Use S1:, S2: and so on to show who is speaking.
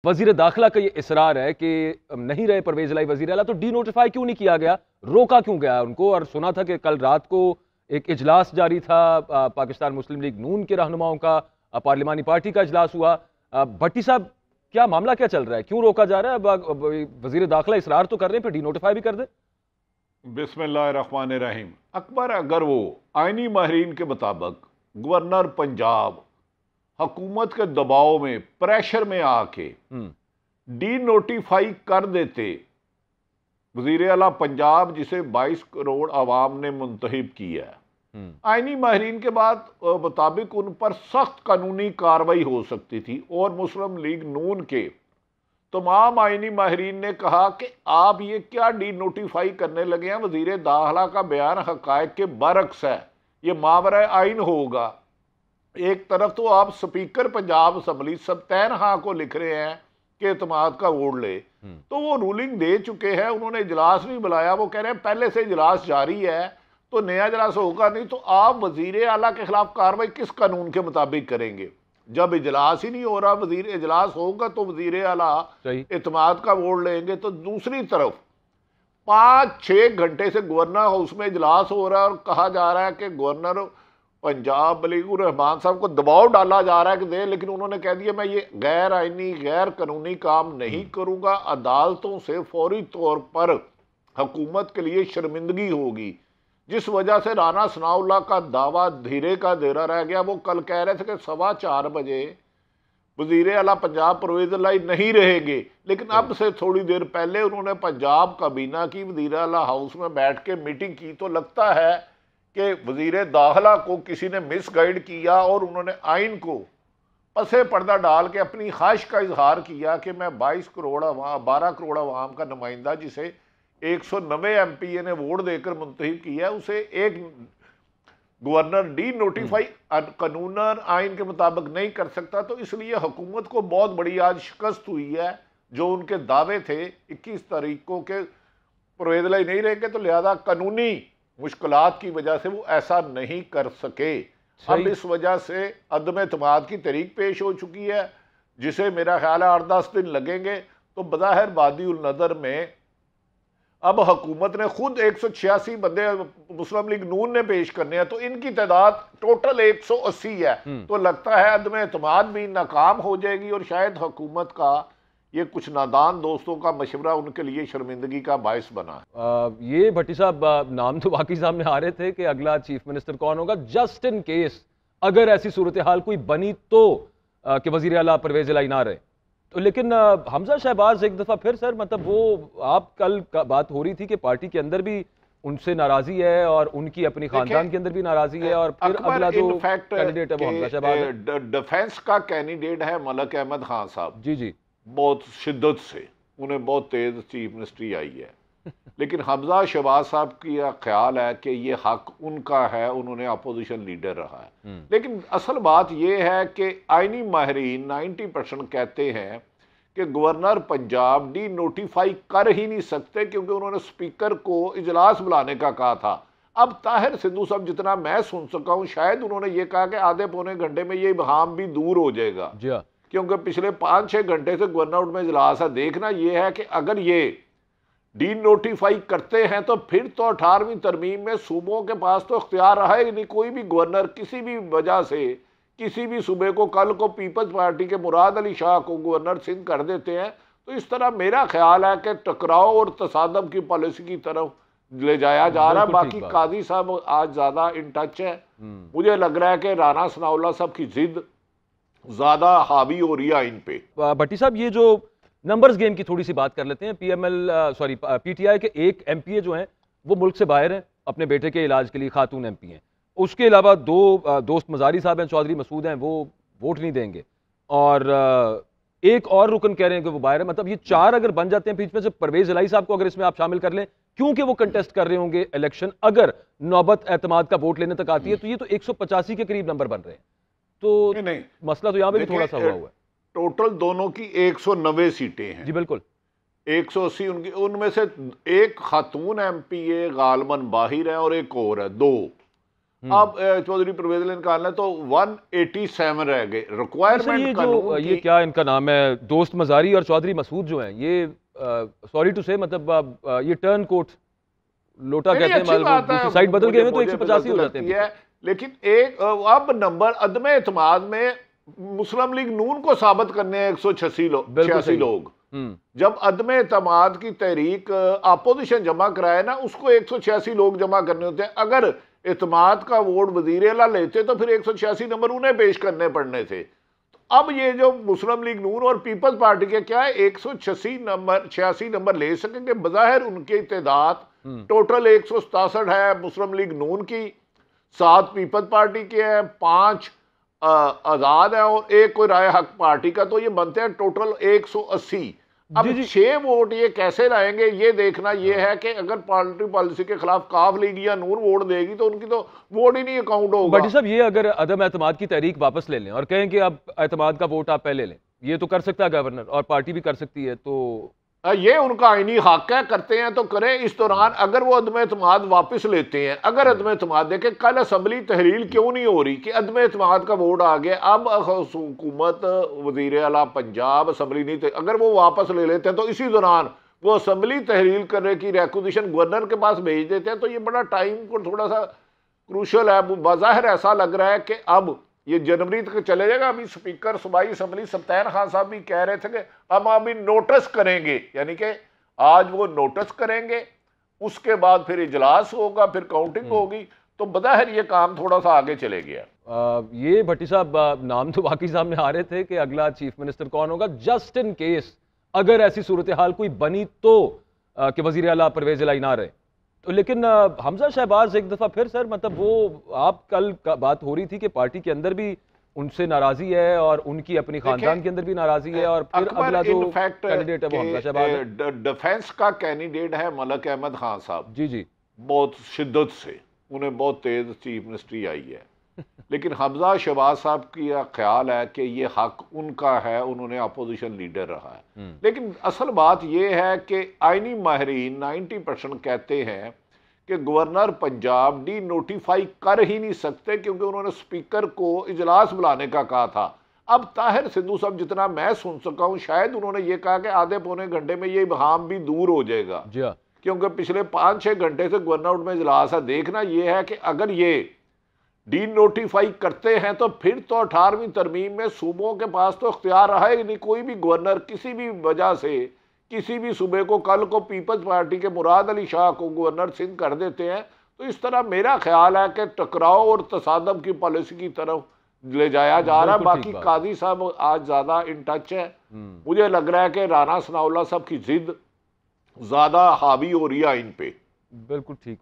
S1: वजीर दाखिला का ये इसरार है कि नहीं रहे परवेज इलाही वजीर आला, तो डी नोटिफाई क्यों नहीं किया गया, रोका क्यों गया उनको? और सुना था कि कल रात को एक इजलास जारी था पाकिस्तान मुस्लिम लीग नून के रहनुमाओं का, पार्लिमानी पार्टी का इजलास हुआ। भट्टी साहब, क्या मामला क्या चल रहा है, क्यों रोका जा रहा है? अब वजीर दाखिला इसरार तो कर रहे हैं, फिर डी नोटिफाई भी कर दे।
S2: बिस्मिल्लाहिर्रहमानिर्रहीम। अकबर, अगर वो आईनी माहरीन के मुताबिक गवर्नर पंजाब हुकूमत के दबाव में, प्रेशर में आके डी नोटिफाई कर देते वजीर आला पंजाब, जिसे 22 करोड़ आवाम ने मुंतखब किया है, आईनी माहरीन के बाद मुताबिक उन पर सख्त कानूनी कार्रवाई हो सकती थी। और मुस्लिम लीग नून के तमाम आईनी माहरीन ने कहा कि आप ये क्या डी नोटिफाई करने लगे हैं, वजीर दाखिला का बयान हकायक के बरक्स है, ये मावरा आइन होगा। एक तरफ तो आप स्पीकर पंजाब असम्बली सब्तैन खां को लिख रहे हैं कि एतमाद का वोट ले, तो वो रूलिंग दे चुके हैं, उन्होंने इजलास नहीं बुलाया। वो कह रहे हैं पहले से इजलास जारी है तो नया इजलास होगा नहीं, तो आप वजीर आला के खिलाफ कार्रवाई किस कानून के मुताबिक करेंगे? जब इजलास ही नहीं हो रहा, वजीर इजलास होगा तो वजीर आला एतमाद का वोट लेंगे। तो दूसरी तरफ 5-6 घंटे से गवर्नर हाउस में इजलास हो रहा है और कहा जा रहा है कि गवर्नर पंजाब मलीकुर रहमान साहब को दबाव डाला जा रहा है कि दे, लेकिन उन्होंने कह दिया मैं ये गैर आईनी गैर कानूनी काम नहीं करूंगा। अदालतों से फौरी तौर पर हुकूमत के लिए शर्मिंदगी होगी, जिस वजह से राना सनाउल्लाह का दावा धीरे का धीरा रह गया। वो कल कह रहे थे कि 4:15 बजे वजीर आला पंजाब परवेज इलाही नहीं रहेंगे, लेकिन अब से थोड़ी देर पहले उन्होंने पंजाब काबीना की वजीर आला हाउस में बैठ के मीटिंग की। तो लगता है कि वजीर दाखिला को किसी ने मिसगाइड किया और उन्होंने आइन को पसे पर्दा डाल के अपनी ख्वाहिश का इजहार किया कि मैं 12 करोड़ अवाम का नुमाइंदा, जिसे 190 MPA ने वोट देकर मुंतखब किया, उसे एक गवर्नर डी नोटिफाई कानूनन आइन के मुताबिक नहीं कर सकता। तो इसलिए हुकूमत को बहुत बड़ी आज शिकस्त हुई है। जो उनके दावे थे 21 तारीख को के परवेज इलाही नहीं रहेंगे, तो लिहाजा कानूनी मुश्किलात की वजह से वो ऐसा नहीं कर सके। अब इस वजह से अदम एतमाद की तहरीक पेश हो चुकी है, जिसे मेरा ख्याल है 8-10 दिन लगेंगे। तो बज़ाहिर वादी उल नज़र में अब हुकूमत ने खुद 186 बंदे मुस्लिम लीग नून ने पेश करने हैं, तो इनकी तादाद टोटल 180 है। तो लगता है अदम एतमाद भी नाकाम हो जाएगी और शायद हुकूमत का ये कुछ नादान दोस्तों का मशवरा उनके लिए शर्मिंदगी का बायस बना है।
S1: ये भट्टी साहब, नाम तो वाकई सामने आ रहे थे कि अगला चीफ मिनिस्टर कौन होगा, जस्ट इन केस अगर ऐसी सूरत हाल कोई बनी तो कि वजीर आला परवेज इलाही ना रहे तो। लेकिन हमजा शहबाज एक दफा फिर सर, मतलब वो आप कल बात हो रही थी कि पार्टी के अंदर भी उनसे नाराजी है और उनकी अपनी खानदान के अंदर भी नाराजी है, और फिर अगला जो कैंडिडेट है वो हमजा शहबाज
S2: डिफेंस का कैंडिडेट है मलक अहमद खान साहब।
S1: जी जी,
S2: बहुत शिद्दत से उन्हें बहुत तेज चीफ मिनिस्ट्री आई है। लेकिन हमजा शहबाज साहब की ख्याल है कि ये हक उनका है, उन्होंने अपोजिशन लीडर रहा है। लेकिन असल बात यह है कि आईनी माहरीन 90% कहते हैं कि गवर्नर पंजाब डी नोटिफाई कर ही नहीं सकते, क्योंकि उन्होंने स्पीकर को इजलास बुलाने का कहा था। अब ताहिर सिद्धू साहब, जितना मैं सुन सका हूं, शायद उन्होंने ये कहा कि आधे पौने घंटे में ये इबहाम भी दूर हो जाएगा, क्योंकि पिछले 5-6 घंटे से गवर्नर में इजलास है। देखना यह है कि अगर ये डी नोटिफाई करते हैं तो फिर तो 18वीं तरमीम में सूबों के पास तो इख्तियार रहा ही नहीं। कोई भी गवर्नर किसी भी वजह से किसी भी सूबे को, कल को पीपल्स पार्टी के मुराद अली शाह को गवर्नर सिंध कर देते हैं, तो इस तरह मेरा ख्याल है कि टकराव और तसादम की पॉलिसी की तरफ ले जाया जा रहा है। बाकी काजी साहब आज ज्यादा इन टच है, मुझे लग रहा है कि राना सनाउल्लाह साहब की जिद ज्यादा हावी हो रही है इन पे।
S1: भट्टी साहब, ये जो नंबर्स गेम की थोड़ी सी बात कर लेते हैं। पीटीआई के एक एमपीए जो हैं वो मुल्क से बाहर हैं, अपने बेटे के इलाज के लिए खातून एमपी हैं। उसके अलावा 2 दोस्त मजारी साहब हैं, चौधरी मसूद हैं, वो वोट नहीं देंगे, और एक और रुकन कह रहे हैं कि वो बाहर है। मतलब ये 4 अगर बन जाते हैं, बीच में से परवेज इलाही साहब को अगर इसमें आप शामिल कर लें, क्योंकि वो कंटेस्ट कर रहे होंगे इलेक्शन, अगर नौबत एतमाद का वोट लेने तक आती है, तो ये तो 185 के करीब नंबर बन रहे हैं। तो
S2: नहीं,
S1: मसला तो यहाँ पे भी थोड़ा सा हुआ है।
S2: टोटल दोनों की 190 सीटें हैं।
S1: जी बिल्कुल,
S2: 180 उनकी, उनमें से एक खातून एमपीए गालमन बाहिर है और एक और है, 2। अब चौधरी परवेज ने निकालना है तो 187 रह गए
S1: अच्छा,
S2: रिक्वायरमेंट
S1: ये जो
S2: कानून
S1: ये
S2: की।
S1: क्या इनका नाम है, दोस्त मजारी और चौधरी मसूद जो हैं, ये सॉरी टू से मतलब ये टर्न कोट लोटा
S2: नहीं,
S1: कहते हैं,
S2: अच्छी
S1: वो
S2: बात
S1: दूसरी
S2: है,
S1: साइड बदल गए हैं तो
S2: मुझे
S1: 185 हो
S2: गलती
S1: जाते
S2: लगती
S1: हैं।
S2: है। लेकिन एक अब नंबर अदम एतमाद में मुस्लिम लीग नून को साबित करने हैं 186
S1: बिल्कुल सही।
S2: लोग। जब अदम एतमाद की तहरीक अपोजिशन जमा कराए ना, उसको 186 लोग जमा करने होते हैं। अगर एतमाद का वोट वजीर आला लेते तो फिर 186 नंबर उन्हें पेश करने पड़ने थे। अब ये जो मुस्लिम लीग नून और पीपल्स पार्टी के क्या है 186 नंबर ले सकेंगे, बज़ाहिर उनकी तादाद टोटल 167 है मुस्लिम लीग नून की, 7 पीपल्स पार्टी के हैं, 5 आज़ाद है और 1 कोई राय हक पार्टी का, तो ये बनते हैं टोटल 180। अब
S1: जी जी
S2: 6 वोट ये कैसे लाएंगे, ये देखना ये है कि अगर पार्टी पॉलिसी के खिलाफ काफ लीग या नून वोट देगी तो उनकी तो वोट ही नहीं अकाउंट होगा।
S1: भट्टी साहब, ये अगर अदम एतमाद की तहरीक वापस ले लें और कहें कि अब एतमाद का वोट आप पहले लें, ये तो कर सकता है गवर्नर और पार्टी भी कर सकती है, तो
S2: ये उनका आईनी हक है, करते हैं तो करें। इस दौरान अगर वो अदम एतमाद वापस लेते हैं, अगर अदम एतमाद देखें कल असम्बली तहरील क्यों नहीं हो रही कि अदम एतमाद का वोट आ गया, अब हुकूमत वजीर आला पंजाब असम्बली नहीं, अगर वो वापस ले लेते हैं तो इसी दौरान वो असम्बली तहरील करने की रिक्वेजिशन गवर्नर के पास भेज देते हैं, तो ये बड़ा टाइम को थोड़ा सा क्रूशल है। बाज़ाहिर ऐसा लग रहा है कि अब ये जनवरी तक चले जाएगा। अभी स्पीकर सूबाई असम्बली सब्तैन खान साहब भी कह रहे थे कि हम अभी नोटिस करेंगे, यानी कि आज वो नोटिस करेंगे, उसके बाद फिर इजलास होगा, फिर काउंटिंग होगी, तो बज़ाहिर ये काम थोड़ा सा आगे चले गया।
S1: ये भट्टी साहब नाम तो वाकई सामने आ रहे थे कि अगला चीफ मिनिस्टर कौन होगा, जस्ट इन केस अगर ऐसी सूरत हाल कोई बनी तो कि वजीर आला परवेज इलाही ना रहे तो। लेकिन हमजा शहबाज एक दफा फिर सर, मतलब वो आप कल बात हो रही थी कि पार्टी के अंदर भी उनसे नाराजी है और उनकी अपनी खानदान के अंदर भी नाराजी है, और फिर अगला जो कैंडिडेट है वो हमजा शहबाज है।
S2: डिफेंस का कैंडिडेट है मलक अहमद खान साहब।
S1: जी जी,
S2: बहुत शिद्दत से उन्हें बहुत तेज चीफ मिनिस्ट्री आई है। लेकिन हमजा शहबाज साहब की ख्याल है कि ये हक उनका है, उन्होंने अपोजिशन लीडर रहा है। लेकिन असल बात यह है कि आईनी माहिरीन 90% कहते हैं कि गवर्नर पंजाब डी नोटिफाई कर ही नहीं सकते, क्योंकि उन्होंने स्पीकर को इजलास बुलाने का कहा था। अब ताहिर सिद्धू साहब, जितना मैं सुन सका हूँ, शायद उन्होंने ये कहा कि आधे पौने घंटे में ये इबहाम भी दूर हो जाएगा, क्योंकि पिछले 5-6 घंटे से गवर्नर में इजलास है। देखना यह है कि अगर ये डी नोटिफाई करते हैं तो फिर तो 18वीं तरमीम में सूबों के पास तो इख्तियार रहा ही नहीं। कोई भी गवर्नर किसी भी वजह से किसी भी सूबे को, कल को पीपल्स पार्टी के मुराद अली शाह को गवर्नर सिंध कर देते हैं, तो इस तरह मेरा ख्याल है कि टकराव और तसादम की पॉलिसी की तरफ ले जाया जा रहा है। बाकी काजी साहब आज ज़्यादा इन टच है, मुझे लग रहा है कि राना सनाउल्लाह साहब की जिद ज़्यादा हावी हो रही है इन पे।
S1: बिल्कुल ठीक।